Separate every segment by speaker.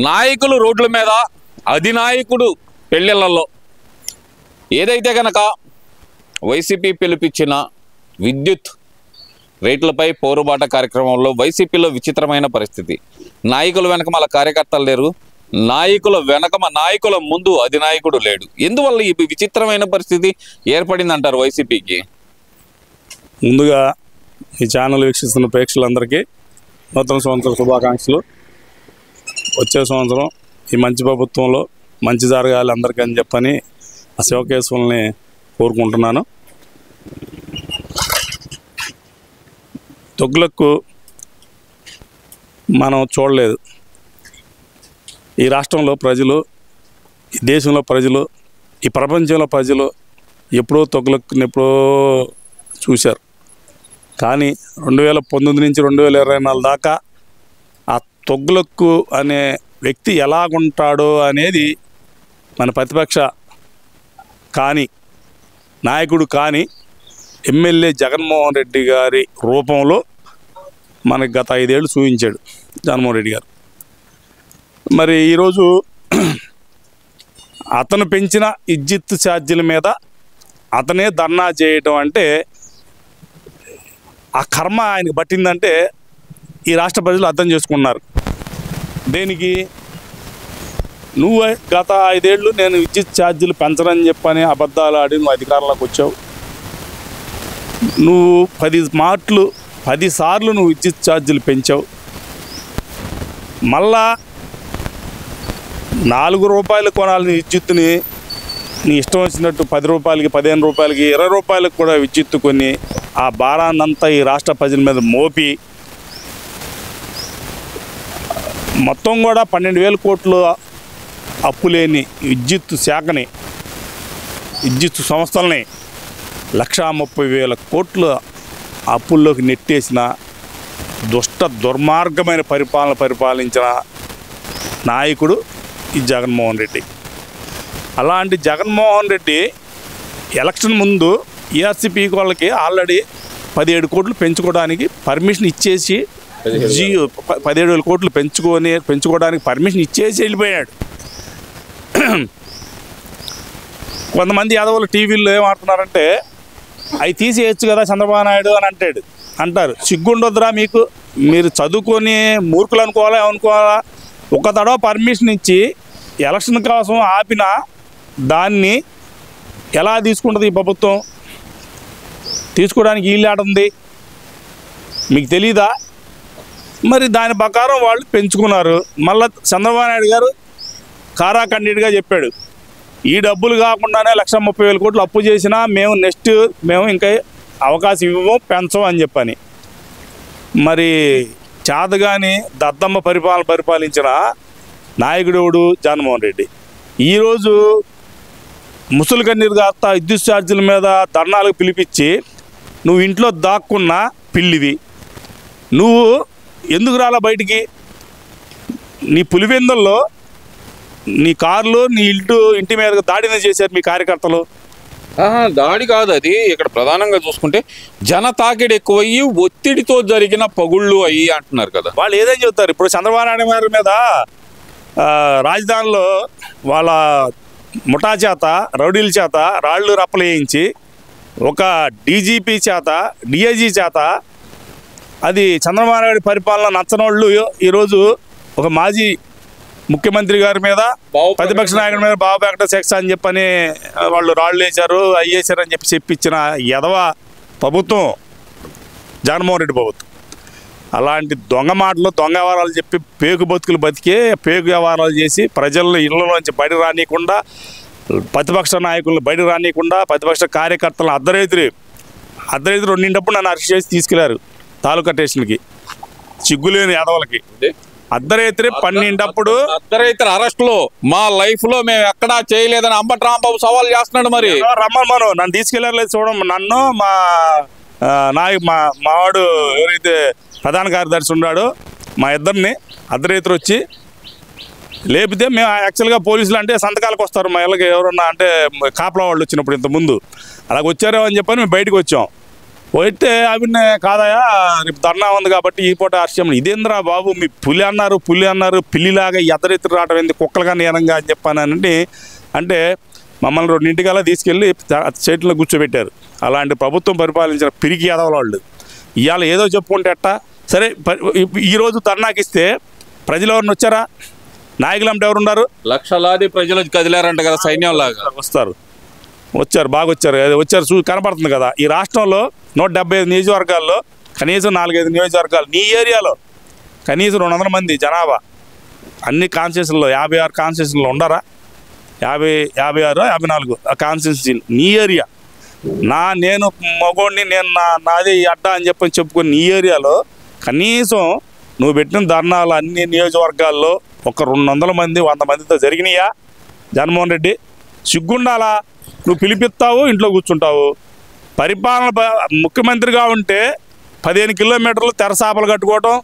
Speaker 1: నాయకులు రోడ్ల మీద, అధినాయకుడు పెళ్ళిళ్ళల్లో ఏదైతే కనుక వైసీపీ పిలిపించిన విద్యుత్ రేట్లపై పోరుబాట కార్యక్రమంలో వైసీపీలో విచిత్రమైన పరిస్థితి. నాయకుల వెనక మన కార్యకర్తలు లేరు, నాయకుల ముందు అధినాయకుడు లేడు. ఎందువల్ల ఈ విచిత్రమైన పరిస్థితి ఏర్పడిందంటారు వైసీపీకి?
Speaker 2: ముందుగా ఈ ఛానల్ వీక్షిస్తున్న ప్రేక్షకులందరికీ నూతన సంవత్సర శుభాకాంక్షలు. వచ్చే సంవత్సరం ఈ మంచి ప్రభుత్వంలో మంచి జరగాలి అందరికీ అని చెప్పని ఆ శివకేశ్వరుల్ని కోరుకుంటున్నాను. తొగ్గులకు మనం చూడలేదు. ఈ రాష్ట్రంలో ప్రజలు, ఈ దేశంలో ప్రజలు, ఈ ప్రపంచంలో ప్రజలు ఎప్పుడో తొగ్గులకుని ఎప్పుడో చూశారు. కానీ 2019 నుంచి 2024 దాకా ఆ తొగ్గులక్కు అనే వ్యక్తి ఎలాగుంటాడో అనేది మన ప్రతిపక్ష కానీ నాయకుడు కానీ ఎమ్మెల్యే జగన్మోహన్ రెడ్డి గారి రూపంలో మనకి గత 5 ఏళ్ళు చూపించాడు జగన్మోహన్ రెడ్డి గారు. మరి ఈరోజు అతను పెంచిన విద్యుత్ ఛార్జీల మీద అతనే ధర్నా చేయటం అంటే, ఆ కర్మ ఆయనకు పట్టిందంటే ఈ రాష్ట్ర ప్రజలు అర్థం చేసుకున్నారు. దేనికి? నువ్వు గత 5 ఏళ్ళు నేను విద్యుత్ ఛార్జీలు పెంచనని చెప్పని అబద్ధాలు ఆడి నువ్వు అధికారంలోకి వచ్చావు. నువ్వు 10 సార్లు నువ్వు విద్యుత్ ఛార్జీలు పెంచావు. మళ్ళా 4 రూపాయలు కొనాలని విద్యుత్తుని నీ ఇష్టం వచ్చినట్టు 10 రూపాయలకి, 15 రూపాయలకి, 20 రూపాయలకు కూడా విద్యుత్తు కొని ఆ భారాన్నంతా ఈ రాష్ట్ర ప్రజల మీద మోపి మొత్తం కూడా 12,000 కోట్లు అప్పులేని విద్యుత్ శాఖని, విద్యుత్ సంస్థల్ని 1,30,000 కోట్ల అప్పుల్లోకి నెట్టేసిన దుర్మార్గమైన పరిపాలించిన నాయకుడు ఈ జగన్మోహన్ రెడ్డి. అలాంటి జగన్మోహన్ రెడ్డి ఎలక్షన్ ముందు ఈఆర్సీపీ వాళ్ళకి ఆల్రెడీ 17 కోట్లు పెంచుకోవడానికి పర్మిషన్ ఇచ్చేసి 17,000 కోట్లు పెంచుకోవడానికి పర్మిషన్ ఇచ్చేసి వెళ్ళిపోయాడు. కొంతమంది యాదవులు టీవీల్లో ఏమంటున్నారంటే, అవి తీసేయచ్చు కదా చంద్రబాబు నాయుడు అని అంటారు. సిగ్గుండొద్దురా మీకు? మీరు చదువుకొని మూర్ఖులు అనుకోవాలా? ఒక తడవ పర్మిషన్ ఇచ్చి ఎలక్షన్ కోసం ఆపిన దాన్ని ఎలా తీసుకుంటుంది ఈ ప్రభుత్వం? తీసుకోవడానికి వీలు ఆడుంది, మీకు తెలీదా? మరి దాని ప్రకారం వాళ్ళు పెంచుకున్నారు. మళ్ళీ చంద్రబాబు నాయుడు గారు కారాఖండిగా చెప్పాడు, ఈ డబ్బులు కాకుండానే 1,30,000 కోట్లు అప్పు చేసినా మేము ఇంకా అవకాశం ఇవ్వము, పెంచం అని చెప్పని. మరి చేతగాని దద్దమ్మ పరిపాలించిన నాయకుడు జగన్మోహన్ రెడ్డి ఈరోజు ముసలి కన్నీరు గాస్తా విద్యుత్ ఛార్జీల మీద ధర్నాలకు పిలిపించి, నువ్వు ఇంట్లో దాక్కున్న పిల్లివి, నువ్వు ఎందుకు రాలా బయటికి? నీ పులివెందుల్లో నీ కార్లు నీ ఇంటి మీద దాడిని చేశారు మీ కార్యకర్తలు.
Speaker 1: దాడి కాదు అది. ఇక్కడ ప్రధానంగా చూసుకుంటే జన తాకిడి ఎక్కువయ్యి ఒత్తిడితో జరిగిన పగుళ్ళు అయ్యి అంటున్నారు కదా.
Speaker 2: వాళ్ళు ఏదేం చెబుతారు? ఇప్పుడు చంద్రబాబు నాయుడు గారి మీద రాజధానిలో వాళ్ళ ముఠా చేత, రౌడీల చేత రాళ్ళు రప్పలు వేయించి, ఒక డీజీపీ చేత, డిఐజీ చేత, అది చంద్రబాబు నాయుడు పరిపాలన నచ్చనోళ్ళు ఈరోజు ఒక మాజీ ముఖ్యమంత్రి గారి మీద, ప్రతిపక్ష నాయకుడి మీద బాబు వెంకట సెక్స్ అని చెప్పని వాళ్ళు రాళ్ళు వేశారు, అయ్యేశారని చెప్పించిన ఎదవ ప్రభుత్వం జగన్మోహన్ రెడ్డి ప్రభుత్వం. అలాంటి దొంగ మాటలు, దొంగ వ్యవహారాలు చెప్పి పేగు బతుకులు బతికే పేగు వ్యవహారాలు చేసి ప్రజలను ఇళ్లలోంచి బయట రానియకుండా, ప్రతిపక్ష నాయకులను బయట రానియకుండా, ప్రతిపక్ష కార్యకర్తలను అర్ధరైతులు 2 నన్ను అరెస్ట్ చేసి తీసుకెళ్లారు తాలూకా స్టేషన్కి. సిగ్గులేని యాదవులకి అర్ధరైతులు 12
Speaker 1: అర్ధరైతుల అరెస్టులో మా లైఫ్ లో మేము ఎక్కడా చేయలేదని అంబటి రాంబాబు సవాల్ చేస్తున్నాడు. మరి
Speaker 2: రమ్మను, నన్ను తీసుకెళ్లారు చూడం, నన్ను మావాడు ఎవరైతే ప్రధాన కార్యదర్శి ఉన్నాడో మా ఇద్దరిని అర్ధరైతులు వచ్చి లేపితే, మేము యాక్చువల్గా పోలీసులు అంటే సంతకాలకు వస్తారు మా ఇళ్ళకి ఎవరన్నా అంటే కాపలా వాళ్ళు వచ్చినప్పుడు ఇంతకుముందు అలాగ వచ్చారో అని చెప్పని మేము బయటకు వచ్చాం. పోయితే అవినే కాదయా రేపు ధర్నా ఉంది కాబట్టి ఈ పూట హర్షం ఇదేంద్రా బాబు మీ పులి అన్నారు పిల్లిలాగా ఎదరెత్తురు రావడం ఏంది కుక్కలుగా నేరంగా అని చెప్పానండి. అంటే మమ్మల్ని 2 తీసుకెళ్ళి చెట్లో కూర్చోబెట్టారు. అలాంటి ప్రభుత్వం పరిపాలించిన పిరికి ఎదవలాళ్ళు ఇవాళ ఏదో చెప్పుకుంటే ఎట్టా సరే. ఈరోజు ధర్నాకి ఇస్తే ప్రజలు ఎవరిని వచ్చారా? నాయకులు అంటే ఎవరు ఉన్నారు?
Speaker 1: లక్షలాది ప్రజలు కదిలారంట కదా సైన్యంలాగా.
Speaker 2: వచ్చారు బాగా వచ్చారు కనపడుతుంది కదా. ఈ రాష్ట్రంలో 175 నియోజకవర్గాల్లో కనీసం 4-5 నియోజకవర్గాలు నీ ఏరియాలో కనీసం 200 మంది జనాభా అన్ని కాన్స్టిట్యూషన్లో 56 కాన్స్టిట్యూషన్లో ఉండరా? 56 54 కాన్స్టిట్యూన్సీ నీ ఏరియా. నేను మగోడిని నాది అడ్డా అని చెప్పుకొని నీ ఏరియాలో కనీసం నువ్వు పెట్టిన ధర్నాలు అన్ని నియోజకవర్గాల్లో ఒక 200 మంది 100 మందితో జరిగినాయా? జగన్మోహన్ రెడ్డి సిగ్గుండాలా? నువ్వు పిలిపిస్తావు, ఇంట్లో కూర్చుంటావు. పరిపాలన ముఖ్యమంత్రిగా ఉంటే 15 కిలోమీటర్లు తెరసాపలు కట్టుకోవటం,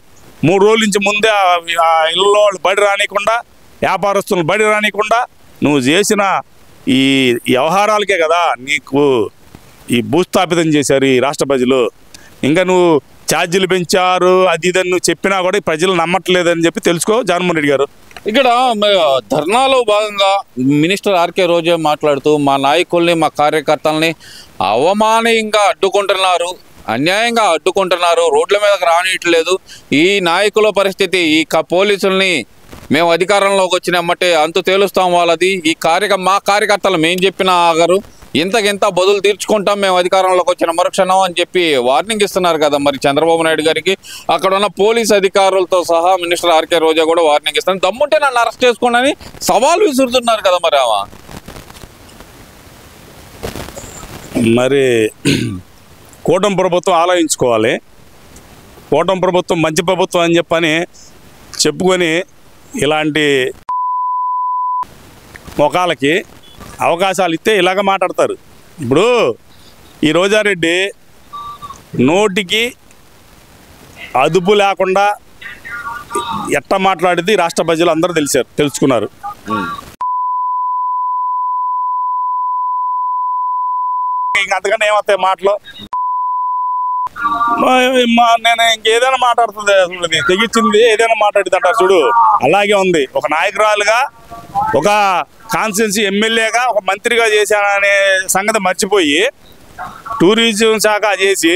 Speaker 2: 3 రోజుల నుంచి ముందే ఆ ఇళ్ళలో వాళ్ళు బడి రానియకుండా, వ్యాపారస్తులను బడి రానియకుండా నువ్వు చేసిన ఈ వ్యవహారాలకే కదా నీకు ఈ భూస్థాపితం చేశారు ఈ రాష్ట్ర ప్రజలు. ఇంకా నువ్వు ఛార్జీలు పెంచారు అది ఇదని నువ్వు చెప్పినా కూడా ప్రజలు నమ్మట్లేదని చెప్పి తెలుసుకో జగన్మోహన్ రెడ్డి గారు.
Speaker 1: ఇక్కడ ధర్నాలో భాగంగా మినిస్టర్ ఆర్కే రోజా మాట్లాడుతూ మా నాయకుల్ని మా కార్యకర్తల్ని అవమానీయంగా అడ్డుకుంటున్నారు, అన్యాయంగా అడ్డుకుంటున్నారు, రోడ్ల మీదకి రానియట్లేదు. ఈ నాయకుల పరిస్థితి ఈ పోలీసుల్ని మేము అధికారంలోకి వచ్చినమ్మటే అంతు తేలుస్తాం వాళ్ళది. మా కార్యకర్తలు మేము చెప్పిన ఆగరు, ఇంతకింత బదులు తీర్చుకుంటాం మేము అధికారంలోకి వచ్చిన మరుక్షణం అని చెప్పి వార్నింగ్ ఇస్తున్నారు కదా మరి చంద్రబాబు నాయుడు గారికి. అక్కడ ఉన్న పోలీస్ అధికారులతో సహా మినిస్టర్ ఆర్కే రోజా కూడా వార్నింగ్ ఇస్తున్నారు. దమ్ముంటే నన్ను అరెస్ట్ చేసుకోండి సవాల్ విసురుతున్నారు కదా మరి ఆమె.
Speaker 2: మరి కూటమి ప్రభుత్వం ఆలోచించుకోవాలి. కూటమి ప్రభుత్వం మంచి ప్రభుత్వం అని చెప్పని చెప్పుకొని ఇలాంటి మొఖాలకి అవకాశాలు ఇస్తే ఇలాగ మాట్లాడతారు. ఇప్పుడు ఈ రోజారెడ్డి నోటికి అదుపు లేకుండా ఎట్ట మాట్లాడితే రాష్ట్ర ప్రజలు అందరూ తెలుసుకున్నారు. ఇంక అంతకన్నా ఏమవుతాయి మాటలు? నేను ఇంకేదైనా మాట్లాడుతుంది అసలు తెగించింది ఏదైనా మాట్లాడింది అంటారు చూడు, అలాగే ఉంది. ఒక నాయకురాలుగా, ఒక కాన్స్టిట్యున్సీ ఎమ్మెల్యేగా, ఒక మంత్రిగా చేశాననే సంగతి మర్చిపోయి టూరిజం శాఖ చేసి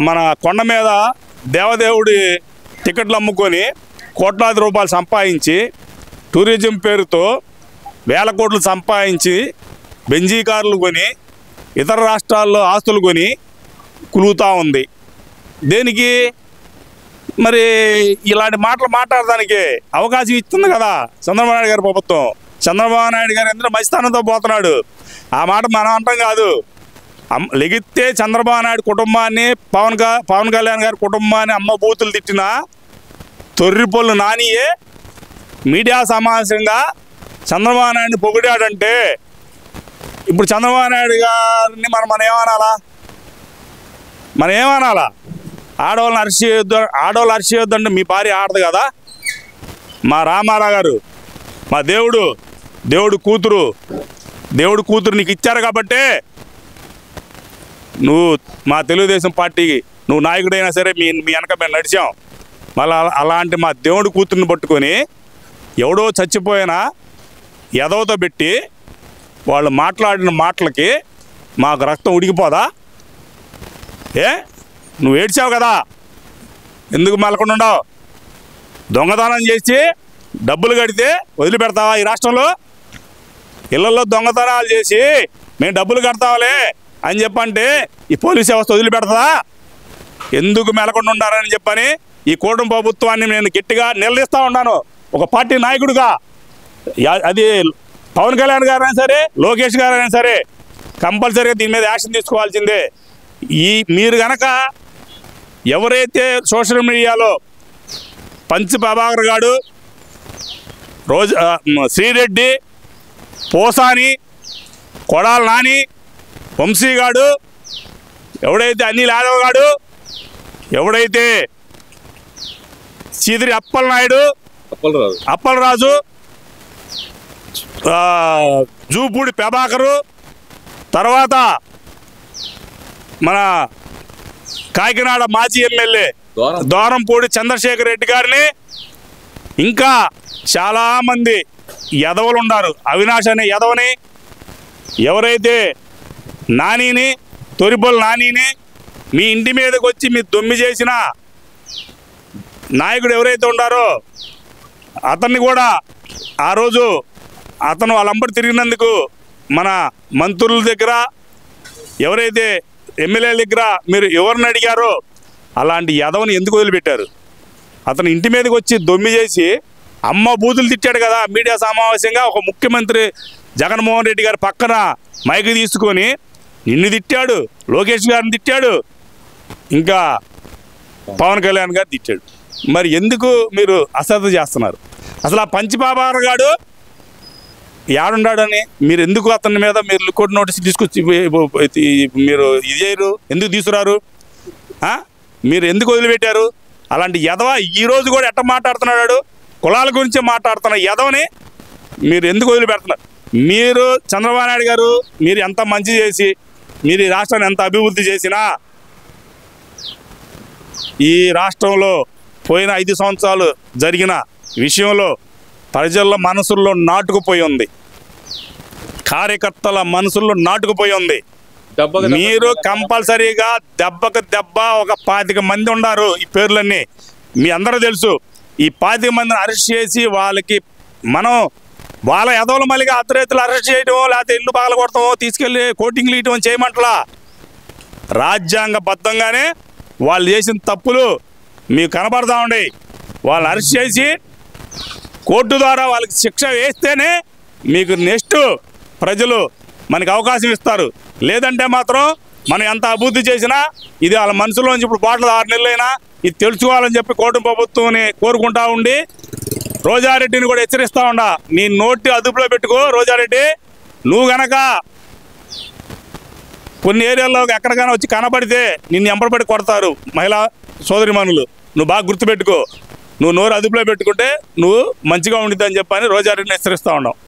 Speaker 2: మన కొండ మీద దేవదేవుడి టికెట్లు అమ్ముకొని కోట్లాది రూపాయలు సంపాదించి టూరిజం పేరుతో వేల కోట్లు సంపాదించి బెంజీ కార్లు కొని ఇతర రాష్ట్రాల్లో ఆస్తులు కొని కులుగుతూ ఉంది. దేనికి? మరి ఇలాంటి మాటలు మాట్లాడడానికి అవకాశం ఇస్తుంది కదా చంద్రబాబు నాయుడు గారి ప్రభుత్వం. చంద్రబాబు నాయుడు గారు ఎందుకు మంచితనంతో పోతున్నాడు, ఆ మాట మనం అంటాం కాదు. లెగిస్తే చంద్రబాబు నాయుడు కుటుంబాన్ని, పవన్ కళ్యాణ్ గారి కుటుంబాన్ని అమ్మ బూతులు తిట్టిన తొర్రిపొల్లు నానియే మీడియా సమావేశంగా చంద్రబాబు నాయుడిని పొగిడాడంటే ఇప్పుడు చంద్రబాబు నాయుడు గారిని మనం ఏమనాలా? ఆడవాళ్ళని అరెస్ట్ చేయొద్దంటే మీ భార్య ఆడదు కదా. మా రామారావు గారు మా దేవుడు కూతురు నీకు ఇచ్చారు కాబట్టే నువ్వు మా తెలుగుదేశం పార్టీకి నువ్వు నాయకుడైనా సరే మీ వెనక మేము నడిచాం. మళ్ళీ అలాంటి మా దేవుడు కూతుర్ని పట్టుకొని ఎవడో చచ్చిపోయినా ఎదవతో పెట్టి వాళ్ళు మాట్లాడిన మాటలకి మాకు రక్తం ఉడికిపోదా? నువ్వు ఏడ్చావు కదా, ఎందుకు మెలకుండా ఉండవు? దొంగతనం చేసి డబ్బులు కడితే వదిలిపెడతావా? ఈ రాష్ట్రంలో ఇళ్లలో దొంగతనాలు చేసి మేము డబ్బులు కడతాంలే అని చెప్పంటే ఈ పోలీస్ వ్యవస్థ వదిలిపెడతా? ఎందుకు మెలకుండా ఉండాలని చెప్పని ఈ కూటమి ప్రభుత్వాన్ని నేను గట్టిగా నిలదీస్తూ ఉన్నాను ఒక పార్టీ నాయకుడిగా. అది పవన్ కళ్యాణ్ గారైనా సరే, లోకేష్ గారైనా సరే కంపల్సరీగా దీని మీద యాక్షన్ తీసుకోవాల్సిందే. మీరు గనక ఎవరైతే సోషల్ మీడియాలో పంచి ప్రభాకర్ గారు, శ్రీరెడ్డి, పోసాని, కొడాల నాని, వంశీగాడు, ఎవడైతే అనిల్ యాదవ్ గాడు, ఎవడైతే సీదిరి అప్పలరాజు, జూపూడి ప్రభాకరు, తర్వాత మన కాకినాడ మాజీ ఎమ్మెల్యే దూరంపూడి చంద్రశేఖర్ రెడ్డి గారిని, ఇంకా చాలామంది యదవులు ఉన్నారు. అవినాష్ అనే యదవని, ఎవరైతే నానిని, తొరిబొల్ నానిని మీ ఇంటి మీదకి వచ్చి మీ దొమ్మి చేసిన నాయకుడు ఎవరైతే ఉన్నారో అతన్ని కూడా ఆ రోజు అతను వాళ్ళంబడి తిరిగినందుకు మన మంత్రుల దగ్గర, ఎవరైతే ఎమ్మెల్యేల దగ్గర మీరు ఎవరిని అడిగారో అలాంటి యదవని ఎందుకు వదిలిపెట్టారు? అతను ఇంటి మీదకి వచ్చి దొమ్మి చేసి అమ్మ బూతులు తిట్టాడు కదా మీడియా సమావేశంగా. ఒక ముఖ్యమంత్రి జగన్మోహన్ రెడ్డి గారి పక్కన మైక్ తీసుకొని నిన్ను తిట్టాడు, లోకేష్ గారిని తిట్టాడు, ఇంకా పవన్ కళ్యాణ్ గారు తిట్టాడు. మరి ఎందుకు మీరు అశ్రద్ధ చేస్తున్నారు? అసలు ఆ పంచిపాబార గాడు ఏడున్నాడని మీరు ఎందుకు అతని మీద మీరు లుకౌట్ నోటీస్ తీసుకొచ్చి మీరు ఇది చేయరు? ఎందుకు తీసుకురారు? మీరు ఎందుకు వదిలిపెట్టారు? అలాంటి యదవ ఈరోజు కూడా ఎట్ట మాట్లాడుతున్నాడు? కులాల గురించి మాట్లాడుతున్న యదవని మీరు ఎందుకు వదిలిపెడుతున్నారు? మీరు చంద్రబాబు నాయుడు గారు మీరు ఎంత మంచి చేసి మీరు ఈ రాష్ట్రాన్ని ఎంత అభివృద్ధి చేసినా ఈ రాష్ట్రంలో పోయిన 5 సంవత్సరాలు జరిగిన విషయంలో ప్రజల మనసుల్లో నాటుకుపోయి ఉంది, కార్యకర్తల మనసుల్లో నాటుకుపోయి ఉంది. మీరు కంపల్సరీగా దెబ్బకు దెబ్బ ఒక 25 మంది ఉన్నారు. ఈ పేర్లన్నీ మీ అందరూ తెలుసు. ఈ 25 మందిని అరెస్ట్ చేసి వాళ్ళకి మనం వాళ్ళ ఎదవల మళ్ళీ అర్ధరేతులు అరెస్ట్ చేయటమో లేకపోతే ఇల్లు పగలగొడతామో తీసుకెళ్ళి కోటింగ్లు ఇవ్వటం చేయమంటలా. రాజ్యాంగబద్ధంగానే వాళ్ళు చేసిన తప్పులు మీకు కనబడతా ఉండే వాళ్ళని అరెస్ట్ చేసి కోర్టు ద్వారా వాళ్ళకి శిక్ష వేస్తేనే మీకు నెక్స్ట్ ప్రజలు మనకి అవకాశం ఇస్తారు. లేదంటే మాత్రం మనం ఎంత అభివృద్ధి చేసినా ఇది వాళ్ళ మనసులోంచి ఇప్పుడు బాటలు 6 నెలలైనా ఇది తెలుసుకోవాలని చెప్పి కూటమి ప్రభుత్వాన్ని కోరుకుంటా ఉండి రోజారెడ్డిని కూడా హెచ్చరిస్తూ ఉండా. నీ నోటి అదుపులో పెట్టుకో రోజారెడ్డి. నువ్వు గనక కొన్ని ఏరియాల్లో ఎక్కడికైనా వచ్చి కనబడితే నిన్ను ఎంపడబడి కొడతారు మహిళా సోదరిమణులు. నువ్వు బాగా గుర్తుపెట్టుకో. నువ్వు నోరు అదుపులో పెట్టుకుంటే నువ్వు మంచిగా ఉండిద్దని చెప్పని రోజారెడ్డిని హెచ్చరిస్తూ ఉన్నావు.